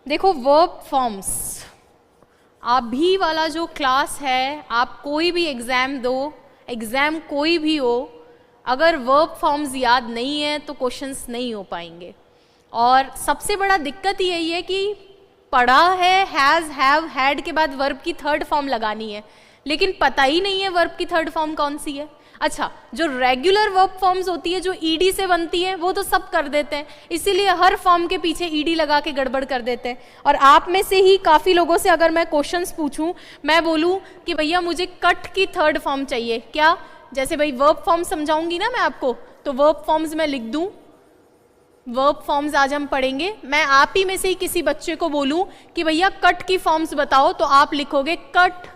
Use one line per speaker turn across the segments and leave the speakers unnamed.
देखो verb forms, अभी वाला जो क्लास है, आप कोई भी एग्ज़ाम दो, एग्ज़ाम कोई भी हो, अगर वर्ब फॉर्म्स याद नहीं है तो क्वेश्चंस नहीं हो पाएंगे। और सबसे बड़ा दिक्कत यही है कि पढ़ा है हैज़, हैव, हैड के बाद वर्ब की थर्ड फॉर्म लगानी है, लेकिन पता ही नहीं है वर्ब की थर्ड फॉर्म कौन सी है। अच्छा, जो रेगुलर वर्ब फॉर्म्स होती है जो ईडी से बनती है वो तो सब कर देते हैं, इसीलिए हर फॉर्म के पीछे ईडी लगा के गड़बड़ कर देते हैं। और आप में से ही काफ़ी लोगों से अगर मैं क्वेश्चंस पूछूं, मैं बोलूं कि भैया मुझे कट की थर्ड फॉर्म चाहिए, क्या जैसे भाई वर्ब फॉर्म समझाऊंगी ना मैं आपको, तो वर्ब फॉर्म्स मैं लिख दूं, वर्ब फॉर्म्स आज हम पढ़ेंगे। मैं आप ही में से ही किसी बच्चे को बोलूं कि भैया कट की फॉर्म्स बताओ, तो आप लिखोगे कट,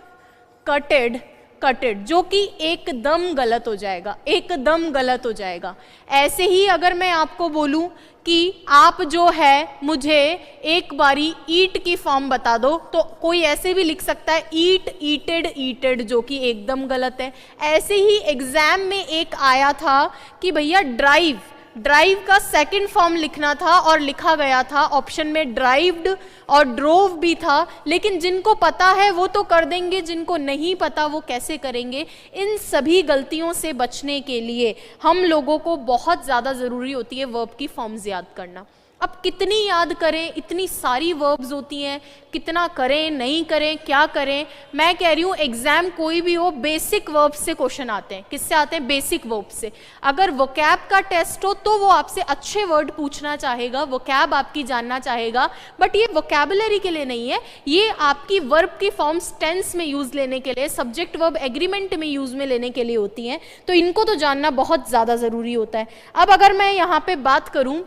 कटेड, कटेड, जो कि एकदम गलत हो जाएगा, एकदम गलत हो जाएगा। ऐसे ही अगर मैं आपको बोलूं कि आप जो है मुझे एक बारी ईट की फॉर्म बता दो, तो कोई ऐसे भी लिख सकता है ईट, ईटेड, ईटेड, जो कि एकदम गलत है। ऐसे ही एग्जाम में एक आया था कि भैया ड्राइव, ड्राइव का सेकंड फॉर्म लिखना था और लिखा गया था ऑप्शन में ड्राइव्ड और ड्रोव भी था, लेकिन जिनको पता है वो तो कर देंगे, जिनको नहीं पता वो कैसे करेंगे। इन सभी गलतियों से बचने के लिए हम लोगों को बहुत ज़्यादा ज़रूरी होती है वर्ब की फॉर्म्स याद करना। अब कितनी याद करें, इतनी सारी वर्ब्स होती हैं, कितना करें नहीं करें क्या करें। मैं कह रही हूँ एग्जाम कोई भी हो, बेसिक वर्ब्स से क्वेश्चन आते हैं। किससे आते हैं? बेसिक वर्ब्स से। अगर वोकैब का टेस्ट हो तो वो आपसे अच्छे वर्ड पूछना चाहेगा, वोकैब आपकी जानना चाहेगा, बट ये वोकैबुलरी के लिए नहीं है, ये आपकी वर्ब की फॉर्म्स टेंस में यूज लेने के लिए, सब्जेक्ट वर्ब एग्रीमेंट में यूज में लेने के लिए होती हैं, तो इनको तो जानना बहुत ज़्यादा ज़रूरी होता है। अब अगर मैं यहाँ पे बात करूँ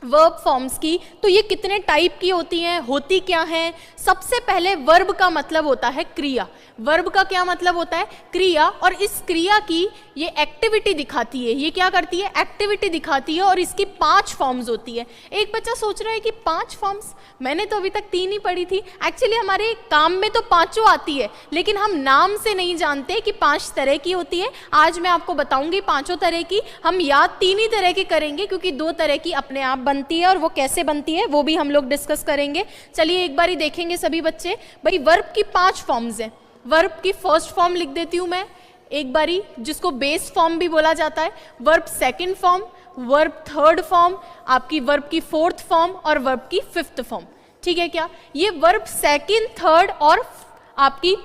वर्ब फॉर्म्स की, तो ये कितने टाइप की होती हैं, होती क्या हैं? सबसे पहले वर्ब का मतलब होता है क्रिया। वर्ब का क्या मतलब होता है? क्रिया। और इस क्रिया की ये एक्टिविटी दिखाती है, ये क्या करती है? एक्टिविटी दिखाती है। और इसकी 5 फॉर्म्स होती है। एक बच्चा सोच रहा है कि 5 फॉर्म्स, मैंने तो अभी तक 3 ही पढ़ी थी। एक्चुअली हमारे काम में तो 5 आती है, लेकिन हम नाम से नहीं जानते कि 5 तरह की होती है। आज मैं आपको बताऊंगी 5 तरह की। हम याद 3 ही तरह की करेंगे, क्योंकि 2 तरह की अपने आप बनती है, और वो कैसे बनती है वो भी हम लोग डिस्कस करेंगे। चलिए एक बारी देखेंगे सभी बच्चे। भाई वर्ब की 5 फॉर्म्स हैं। वर्ब की फर्स्ट फॉर्म लिख देती हूं मैं एक बारी, जिसको बेस फॉर्म भी बोला जाता है। Verb second form, verb third form, आपकी वर्ब की फोर्थ फॉर्म और वर्ब की फिफ्थ फॉर्म। ठीक है क्या? ये वर्ब सेकंड, थर्ड और आपकी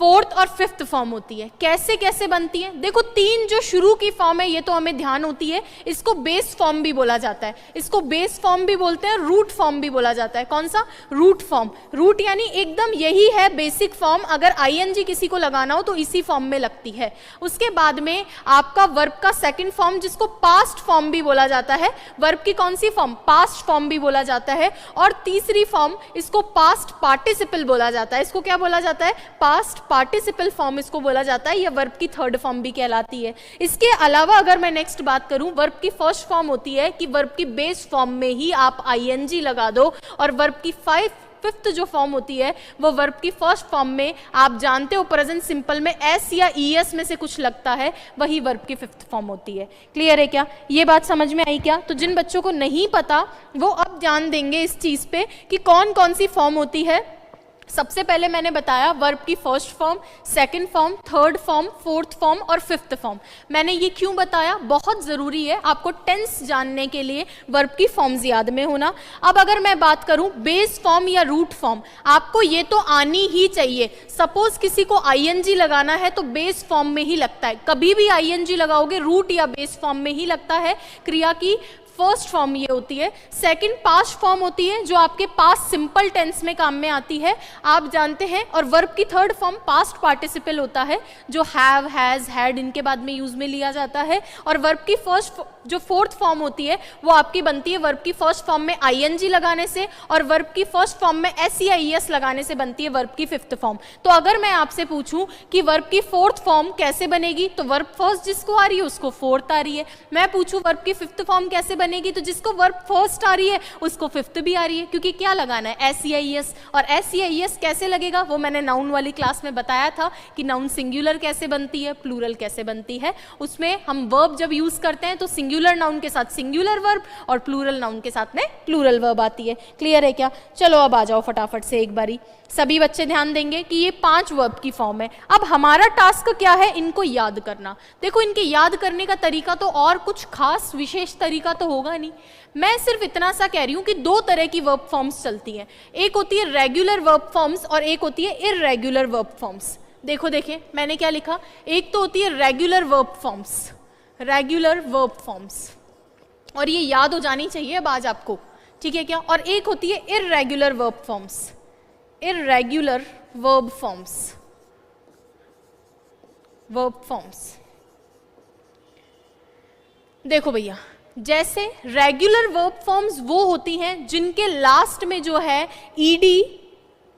फोर्थ और फिफ्थ फॉर्म होती है। कैसे कैसे बनती है? देखो 3 जो शुरू की फॉर्म है ये तो हमें ध्यान होती है। इसको बेस फॉर्म भी बोला जाता है, इसको बेस फॉर्म भी बोलते हैं, रूट फॉर्म भी बोला जाता है। कौन सा? Root form. रूट यानी एकदम यही है बेसिक फॉर्म, अगर आईएनजी किसी को लगाना हो तो इसी फॉर्म में लगती है। उसके बाद में आपका वर्ब का सेकंड फॉर्म, जिसको पास्ट फॉर्म भी बोला जाता है। वर्ब की कौन सी फॉर्म? पास्ट फॉर्म भी बोला जाता है। और तीसरी फॉर्म, इसको पास्ट पार्टिसिपल बोला जाता है। इसको क्या बोला जाता है? पास्ट पार्टिसिपल फॉर्म इसको बोला जाता है। यह वर्ब की थर्ड फॉर्म भी कहलाती है। इसके अलावा अगर मैं नेक्स्ट बात करूं, वर्ब की फर्स्ट फॉर्म होती है कि वर्ब की बेस फॉर्म में ही आप आईएनजी लगा दो, और वर्ब की फिफ्थ जो फॉर्म होती है वो वर्ब की फर्स्ट फॉर्म में आप जानते हो प्रेजेंट सिंपल में एस या ईएस में से कुछ लगता है, वही वर्ब की फिफ्थ फॉर्म होती है। क्लियर है क्या? ये बात समझ में आई क्या? तो जिन बच्चों को नहीं पता वो अब ध्यान देंगे इस चीज पे कि कौन कौन सी फॉर्म होती है। सबसे पहले मैंने बताया वर्ब की first form, second form, third form, fourth form और फिफ्थ फॉर्म। मैंने ये क्यों बताया? बहुत ज़रूरी है आपको टेंस जानने के लिए वर्ब की फॉर्म्स याद में होना। अब अगर मैं बात करूं बेस फॉर्म या रूट फॉर्म, आपको ये तो आनी ही चाहिए। सपोज किसी को आईएनजी लगाना है तो बेस फॉर्म में ही लगता है, कभी भी आईएनजी लगाओगे रूट या बेस फॉर्म में ही लगता है। क्रिया की फर्स्ट फॉर्म ये होती है। सेकंड पास्ट फॉर्म होती है, जो आपके पास्ट सिंपल टेंस में काम में आती है, आप जानते हैं। और वर्ब की थर्ड फॉर्म पास्ट पार्टिसिपल होता है, जो हैव, हैज, हैड इनके बाद में यूज में लिया जाता है। और वर्ब की फर्स्ट जो फोर्थ फॉर्म होती है वो आपकी बनती है वर्ब की फर्स्ट फॉर्म में आईएनजी लगाने से, और वर्ब की फर्स्ट फॉर्म में एस या ईएस लगाने से बनती है वर्ब की फिफ्थ फॉर्म। तो अगर मैं आपसे पूछूं कि वर्ब की फोर्थ फॉर्म कैसे बनेगी, तो वर्ब फर्स्ट जिसको आ रही है उसको फोर्थ आ रही है। मैं पूछूं वर्ब की फिफ्थ फॉर्म कैसे बनेगी, बनेगी, तो जिसको वर्ब फर्स्ट आ रही है उसको फिफ्थ भी आ रही है, क्योंकि क्या लगाना है, SEIS। और SEIS कैसे लगेगा वो मैंने नाउन वाली क्लास में बताया था कि नाउन सिंगुलर कैसे बनती है, प्लूरल कैसे बनती है। उसमें हम वर्ब जब यूज करते हैं तो सिंगुलर नाउन के साथ सिंगुलर वर्ब और प्लूरल नाउन के साथ में प्लूरल वर्ब आती है। क्लियर है क्या? चलो अब आ जाओ फटाफट से एक बारी, सभी बच्चे ध्यान देंगे कि ये 5 वर्ब की फॉर्म है। अब हमारा टास्क क्या है, इनको याद करना। देखो इनके याद करने का तरीका तो और कुछ खास विशेष तरीका तो होगा नहीं, मैं सिर्फ इतना सा कह रही हूं कि 2 तरह की वर्ब फॉर्म्स चलती हैं, एक होती है रेगुलर वर्ब फॉर्म्स और एक होती है इररेगुलर वर्ब फॉर्म्स। देखो देखें मैंने क्या लिखा, एक तो होती है regular verb forms, regular verb forms, और ये याद हो जानी चाहिए अब आज आपको, ठीक है क्या? और एक होती है irregular verb forms, irregular verb forms, verb forms. देखो भैया, जैसे रेगुलर वर्ब फॉर्म्स वो होती हैं जिनके लास्ट में जो है ईडी,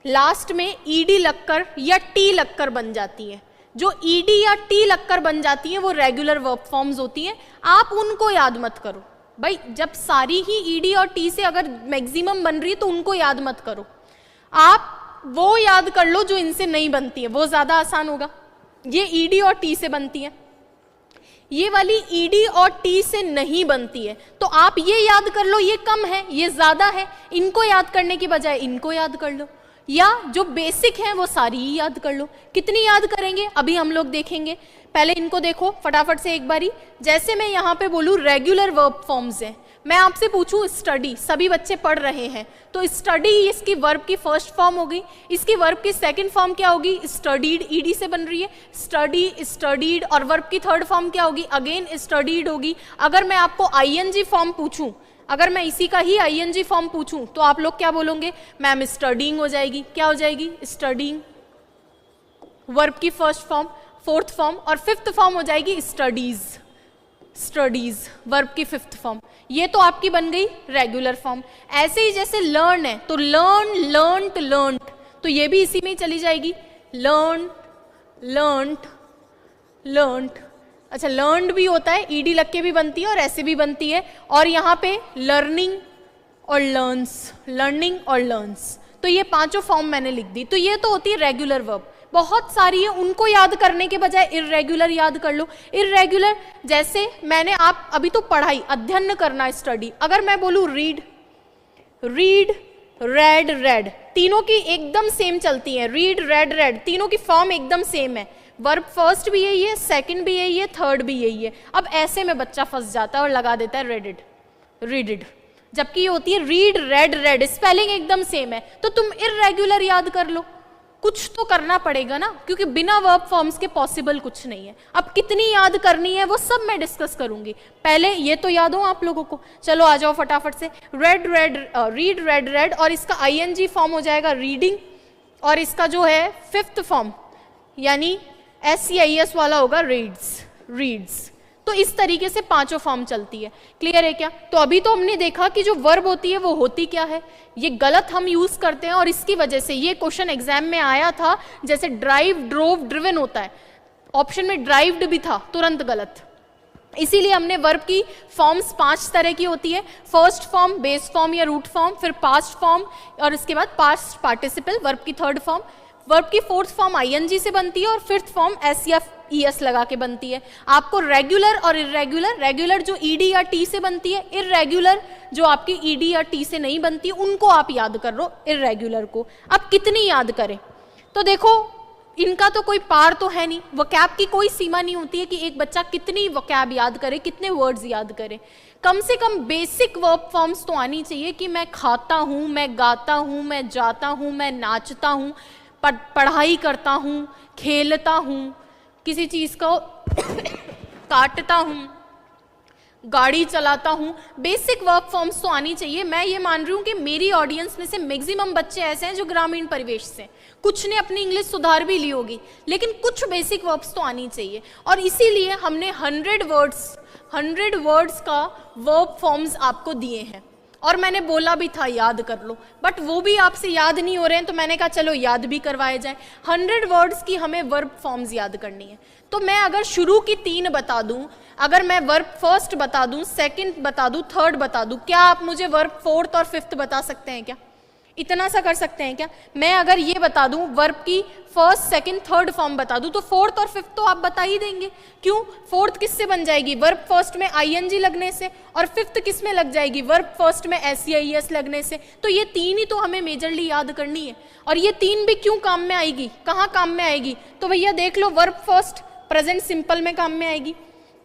लास्ट में ईडी लगकर या टी लगकर बन जाती है। जो ईडी या टी लगकर बन जाती हैं वो रेगुलर वर्ब फॉर्म्स होती हैं। आप उनको याद मत करो भाई, जब सारी ही ईडी और टी से अगर मैक्सिमम बन रही है तो उनको याद मत करो, आप वो याद कर लो जो इनसे नहीं बनती है, वो ज्यादा आसान होगा। ये ईडी और टी से बनती है, ये वाली ईडी और टी से नहीं बनती है, तो आप ये याद कर लो ये कम है ये ज्यादा है, इनको याद करने की बजाय इनको याद कर लो, या जो बेसिक है वो सारी ही याद कर लो। कितनी याद करेंगे अभी हम लोग देखेंगे, पहले इनको देखो फटाफट से एक बारी। जैसे मैं यहाँ पे बोलूँ रेगुलर वर्ब फॉर्म्स हैं, मैं आपसे पूछूं स्टडी, सभी बच्चे पढ़ रहे हैं, तो स्टडी इसकी वर्ब की फर्स्ट फॉर्म हो गई, इसकी वर्ब की सेकंड फॉर्म क्या होगी, स्टडीड, ईडी से बन रही है, स्टडी, स्टडीड, और वर्ब की थर्ड फॉर्म क्या होगी, अगेन स्टडीड होगी। अगर मैं आपको आईएनजी फॉर्म पूछूं, अगर मैं इसी का ही आईएनजी फॉर्म पूछूं तो आप लोग क्या बोलोगे, मैम स्टडीइंग हो जाएगी। क्या हो जाएगी, स्टडीइंग, वर्ब की फर्स्ट फॉर्म, फोर्थ फॉर्म, और फिफ्थ फॉर्म हो जाएगी स्टडीज, स्टडीज वर्ब की फिफ्थ फॉर्म। ये तो आपकी बन गई रेगुलर फॉर्म। ऐसे ही जैसे लर्न है तो लर्न, लर्नड, लर्नड, तो ये भी इसी में ही चली जाएगी, लर्न, लर्नड, लर्नड। अच्छा लर्नड भी होता है, ईडी लग के भी बनती है और ऐसे भी बनती है, और यहाँ पे लर्निंग और लर्न्स, लर्निंग और लर्न्स, तो ये 5 फॉर्म मैंने लिख दी। तो ये तो होती है रेगुलर वर्ब, बहुत सारी है, उनको याद करने के बजाय इररेगुलर याद कर लो। इररेगुलर जैसे मैंने, आप अभी तो पढ़ाई अध्ययन करना, स्टडी, अगर मैं बोलूँ रीड, रीड, रेड, रेड, तीनों की एकदम सेम चलती है, रीड, रेड, रेड, तीनों की फॉर्म एकदम सेम है, वर्ब फर्स्ट भी यही है, सेकंड भी यही है, थर्ड भी यही है। अब ऐसे में बच्चा फंस जाता है और लगा देता है रेडिड, रीडिड, जबकि ये होती है रीड, रेड, रेड, स्पेलिंग एकदम सेम है। तो तुम इररेगुलर याद कर लो, कुछ तो करना पड़ेगा ना, क्योंकि बिना वर्ब फॉर्म्स के पॉसिबल कुछ नहीं है। अब कितनी याद करनी है वो सब मैं डिस्कस करूंगी, पहले ये तो याद हो आप लोगों को। चलो आ जाओ फटाफट से, red, red, read, red, red, और इसका आईएनजी फॉर्म हो जाएगा रीडिंग, और इसका जो है फिफ्थ फॉर्म यानी SEIS वाला होगा रीड्स, रीड्स। तो इस तरीके से 5 फॉर्म चलती है। क्लियर है क्या? तो अभी तो हमने देखा कि जो वर्ब होती है वो होती क्या है, ये गलत हम यूज करते हैं, और इसकी वजह से ये क्वेश्चन एग्जाम में आया था, जैसे ड्राइव, ड्रोव, ड्रिवन होता है, ऑप्शन में ड्राइव्ड भी था, तुरंत गलत। इसीलिए हमने वर्ब की फॉर्म्स 5 तरह की होती है, फर्स्ट फॉर्म, बेस फॉर्म या रूट फॉर्म, फिर पास्ट फॉर्म, और उसके बाद पास्ट पार्टिसिपल, वर्ब की थर्ड फॉर्म, वर्ब की फोर्थ फॉर्म आईएनजी से बनती है, और फिफ्थ फॉर्म एस या ES लगा के बनती है। आपको रेगुलर और इररेगुलर, रेगुलर जो ED या T से बनती है, इररेगुलर जो आपकी ED या T से नहीं बनती, उनको आप याद कर लो, इररेगुलर को। अब कितनी याद करें, तो देखो इनका तो कोई पार तो है नहीं, वोकैब की कोई सीमा नहीं होती है कि एक बच्चा कितनी वोकैब याद करे, कितने वर्ड्स याद करे। कम से कम बेसिक वर्ब फॉर्म्स तो आनी चाहिए कि मैं खाता हूँ, मैं गाता हूँ, मैं जाता हूँ, मैं नाचता हूँ, पढ़ाई करता हूँ, खेलता हूँ, किसी चीज को काटता हूँ, गाड़ी चलाता हूँ। बेसिक वर्ब फॉर्म्स तो आनी चाहिए। मैं ये मान रही हूँ कि मेरी ऑडियंस में से मैक्सिमम बच्चे ऐसे हैं जो ग्रामीण परिवेश से, कुछ ने अपनी इंग्लिश सुधार भी ली होगी, लेकिन कुछ बेसिक वर्ब्स तो आनी चाहिए। और इसीलिए हमने 100 वर्ड्स का वर्ब फॉर्म्स आपको दिए हैं, और मैंने बोला भी था याद कर लो, बट वो भी आपसे याद नहीं हो रहे हैं, तो मैंने कहा चलो याद भी करवाए जाए। 100 वर्ड्स की हमें वर्ब फॉर्म्स याद करनी है। तो मैं अगर शुरू की 3 बता दूं, अगर मैं वर्ब फर्स्ट बता दूं, सेकंड बता दूं, थर्ड बता दूं, क्या आप मुझे वर्ब फोर्थ और फिफ्थ बता सकते हैं क्या? इतना सा कर सकते हैं क्या? मैं अगर ये बता दूं वर्ब की फर्स्ट सेकंड थर्ड फॉर्म बता दूं, तो फोर्थ और फिफ्थ तो आप बता ही देंगे। क्यों? फोर्थ किससे बन जाएगी? वर्ब फर्स्ट में आईएनजी लगने से, और फिफ्थ किस में लग जाएगी? वर्ब फर्स्ट में एसईएस लगने से। तो ये 3 ही तो हमें मेजरली याद करनी है, और ये 3 भी क्यों काम में आएगी? कहाँ काम में आएगी? तो भैया देख लो, वर्ब फर्स्ट प्रेजेंट सिंपल में काम में आएगी,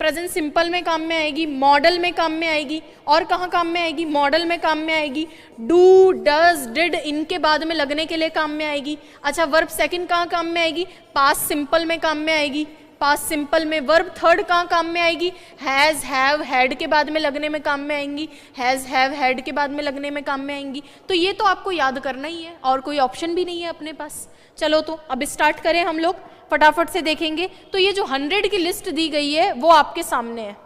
प्रेजेंट सिंपल में काम में आएगी, मॉडल में काम में आएगी, और कहाँ काम में आएगी? मॉडल में काम में आएगी। डू, डज, डिड इनके बाद में लगने के लिए काम में आएगी। अच्छा, वर्ब सेकंड कहाँ काम में आएगी? पास्ट सिंपल में काम में आएगी, पास्ट सिंपल में। वर्ब थर्ड कहाँ काम में आएगी? हैज़, हैव, हैड के बाद में लगने में काम में आएंगी, हैज़, हैव, हैड के बाद में लगने में काम में आएंगी। तो ये तो आपको याद करना ही है, और कोई ऑप्शन भी नहीं है अपने पास। चलो तो अब स्टार्ट करें हम लोग, फटाफट से देखेंगे। तो ये जो 100 की लिस्ट दी गई है वो आपके सामने है,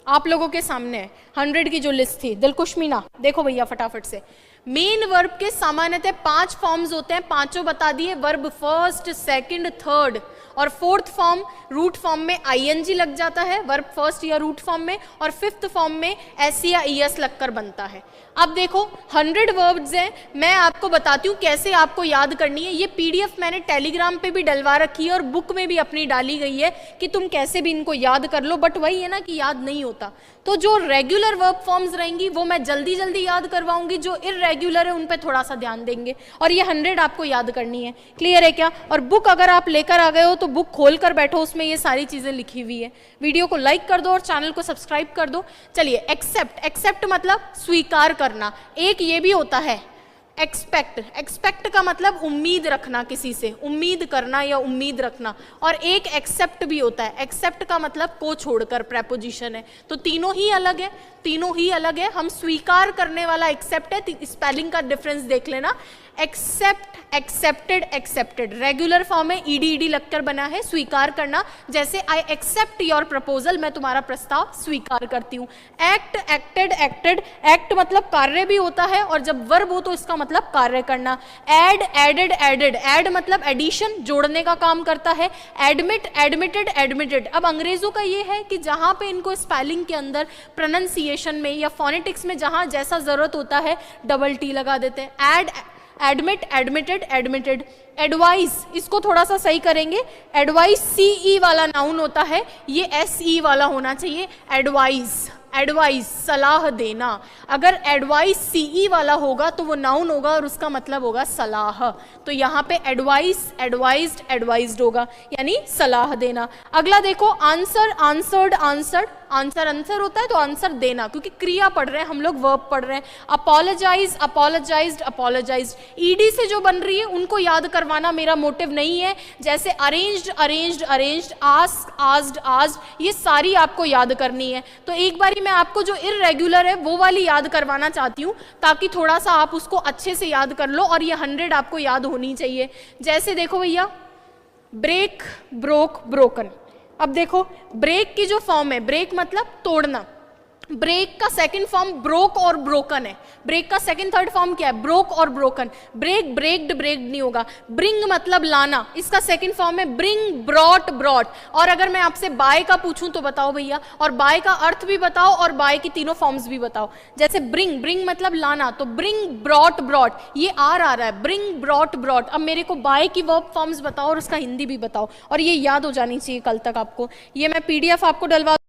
आप लोगों के सामने है 100 की जो लिस्ट थी। दिलकुश मीना देखो भैया फटाफट से। मेन वर्ब के सामान्यतः 5 फॉर्म्स होते हैं, पांचों बता दिए। वर्ब फर्स्ट, सेकंड, थर्ड और फोर्थ फॉर्म रूट फॉर्म में आईएनजी लग जाता है वर्ब फर्स्ट या रूट फॉर्म में, और फिफ्थ फॉर्म में एस या ईएस लगकर बनता है। अब देखो 100 वर्ब्स हैं, मैं आपको बताती हूँ कैसे आपको याद करनी है। ये पीडीएफ मैंने टेलीग्राम पे भी डलवा रखी है और बुक में भी अपनी डाली गई है कि तुम कैसे भी इनको याद कर लो, बट वही है ना कि याद नहीं होता। तो जो रेगुलर वर्ब फॉर्म्स रहेंगी वो मैं जल्दी जल्दी याद करवाऊंगी, जो इर्रेगुलर है उन पे थोड़ा सा ध्यान देंगे, और ये 100 आपको याद करनी है। क्लियर है क्या? और बुक अगर आप लेकर आ गए हो तो बुक खोल कर बैठो, उसमें ये सारी चीजें लिखी हुई है। वीडियो को लाइक कर दो और चैनल को सब्सक्राइब कर दो। चलिए, एक्सेप्ट, एक्सेप्ट मतलब स्वीकार करना। एक ये भी होता है एक्सपेक्ट, एक्सपेक्ट का मतलब उम्मीद रखना, किसी से उम्मीद करना या उम्मीद रखना। और एक एक्सेप्ट भी होता है, एक्सेप्ट का मतलब को छोड़कर प्रेपोजिशन है। तो तीनों ही अलग है, तीनों ही अलग है। हम स्वीकार करने वाला एक्सेप्ट है, स्पेलिंग का डिफरेंस देख लेना। Accept, accepted, accepted regular form है, ईडी ईडी लगकर बना है, स्वीकार करना। जैसे आई एक्सेप्ट योर प्रपोजल, मैं तुम्हारा प्रस्ताव स्वीकार करती हूँ। एक्ट, एक्टेड, एक्टेड, एक्ट मतलब कार्य भी होता है, और जब वर्ब हो तो इसका मतलब कार्य करना। एड, एडेड, एडेड, एड मतलब एडिशन, जोड़ने का काम करता है। Admit, admitted, admitted. अब अंग्रेजों का ये है कि जहां पे इनको स्पेलिंग के अंदर प्रोनाउंसिएशन में या फोनेटिक्स में जहां जैसा जरूरत होता है डबल टी लगा देते हैं। Ad, admit, admitted, admitted. Advice, इसको थोड़ा सा सही करेंगे। एडवाइस सीई वाला नाउन होता है, ये एसई वाला होना चाहिए। एडवाइस, एडवाइस सलाह देना। अगर एडवाइस सीई वाला होगा तो वो नाउन होगा और उसका मतलब होगा सलाह। तो यहाँ पे एडवाइस, एडवाइज्ड, एडवाइज्ड होगा, यानी सलाह देना। अगला देखो, answer, answered, answered. Answer answer होता है तो आंसर देना, क्योंकि क्रिया पढ़ रहे हैं हम लोग, वर्ब पढ़ रहे हैं। Apologise, apologised, apologised. ईडी से जो बन रही है उनको याद करवाना मेरा मोटिव नहीं है। जैसे arranged, arranged, arranged, ask, asked, asked, ये सारी आपको याद करनी है। तो एक बारी मैं आपको जो इर्रेगुलर है वो वाली याद करवाना चाहती हूँ, ताकि थोड़ा सा आप उसको अच्छे से याद कर लो, और ये 100 आपको याद होनी चाहिए। जैसे देखो भैया, ब्रेक, ब्रोक, ब्रोकन। अब देखो, ब्रेक की जो फॉर्म है, ब्रेक मतलब तोड़ना, ब्रेक का सेकंड फॉर्म ब्रोक और ब्रोकन है। ब्रेक का सेकंड थर्ड फॉर्म क्या है? ब्रोक और ब्रोकन। ब्रेक, ब्रेक्ड, ब्रेक्ड नहीं होगा। ब्रिंग मतलब लाना, इसका सेकंड फॉर्म है ब्रिंग, ब्रॉट, ब्रॉट। और अगर मैं आपसे बाय का पूछूं तो बताओ भैया, और बाय का अर्थ भी बताओ और बाय की तीनों फॉर्म्स भी बताओ। जैसे ब्रिंग, ब्रिंग मतलब लाना, तो ब्रिंग, ब्रॉट, ब्रॉट, ये आर आ रहा है, ब्रिंग, ब्रॉट, ब्रॉट। अब मेरे को बाय की वर्ब फॉर्म्स बताओ और उसका हिंदी भी बताओ, और ये याद हो जानी चाहिए कल तक आपको। ये मैं पीडीएफ आपको डलवा